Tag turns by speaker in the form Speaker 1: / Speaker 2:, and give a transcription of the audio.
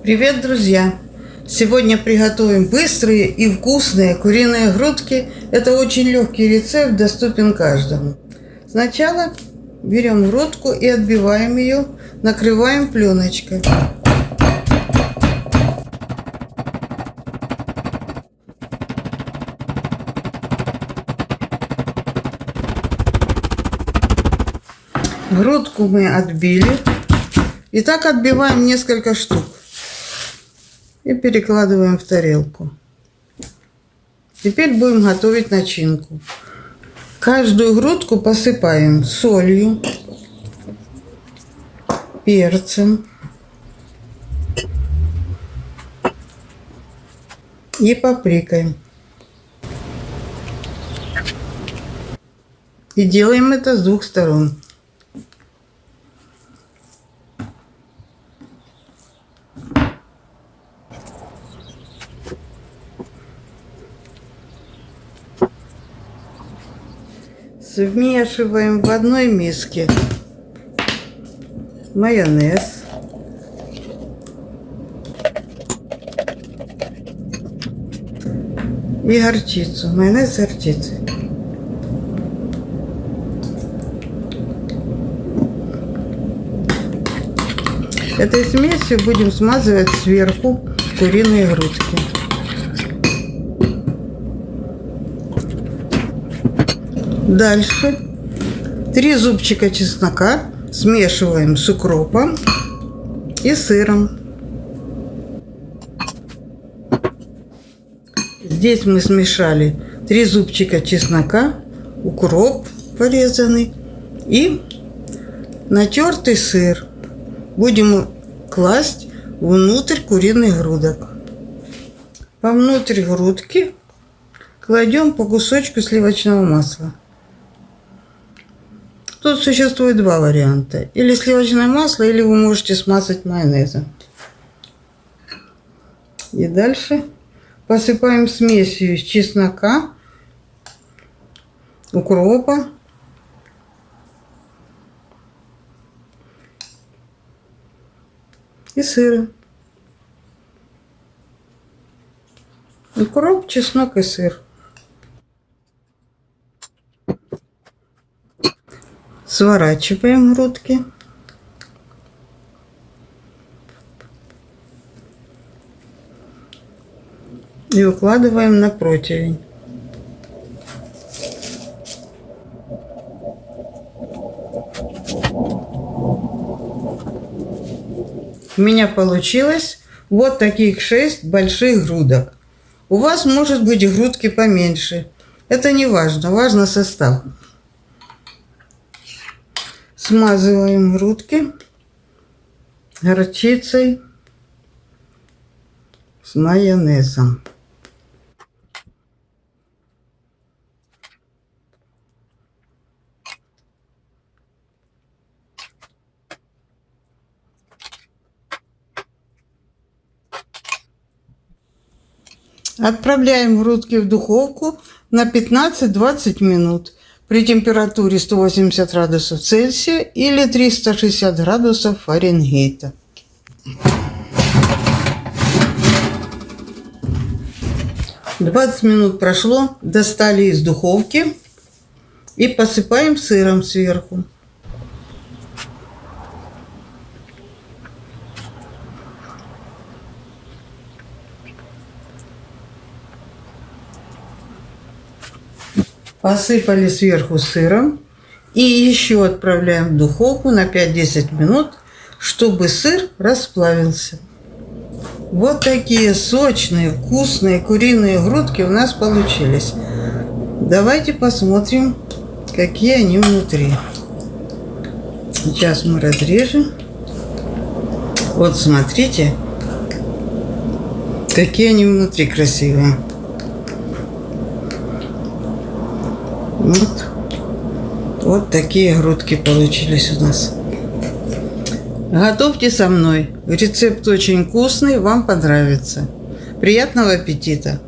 Speaker 1: Привет, друзья! Сегодня приготовим быстрые и вкусные куриные грудки. Это очень легкий рецепт, доступен каждому. Сначала берем грудку и отбиваем ее, накрываем пленочкой. Грудку мы отбили. И так отбиваем несколько штук. И перекладываем в тарелку. Теперь будем готовить начинку. Каждую грудку посыпаем солью, перцем и паприкой. И делаем это с двух сторон. Смешиваем в одной миске майонез, и горчицу. Майонез с горчицей. Этой смесью будем смазывать сверху куриные грудки. Дальше 3 зубчика чеснока смешиваем с укропом и сыром. Здесь мы смешали 3 зубчика чеснока, укроп порезанный и натертый сыр. Будем класть внутрь куриных грудок. Вовнутрь грудки кладем по кусочку сливочного масла. Тут существует 2 варианта. Или сливочное масло, или вы можете смазать майонезом. И дальше посыпаем смесью из чеснока, укропа и сыра. Укроп, чеснок и сыр. Сворачиваем грудки. И укладываем на противень. У меня получилось вот таких 6 больших грудок. У вас может быть грудки поменьше. Это не важно, важно состав. Смазываем грудки горчицей с майонезом. Отправляем грудки в духовку на 15-20 минут при температуре 180 градусов Цельсия или 360 градусов Фаренгейта. «20 минут прошло, достали из духовки и посыпаем сыром сверху. Посыпали сверху сыром и еще отправляем в духовку на 5-10 минут, чтобы сыр расплавился. Вот такие сочные, вкусные куриные грудки у нас получились. Давайте посмотрим, какие они внутри. Сейчас мы разрежем. Вот смотрите, какие они внутри красивые. Вот такие грудки получились у нас. Готовьте со мной. Рецепт очень вкусный, вам понравится. Приятного аппетита!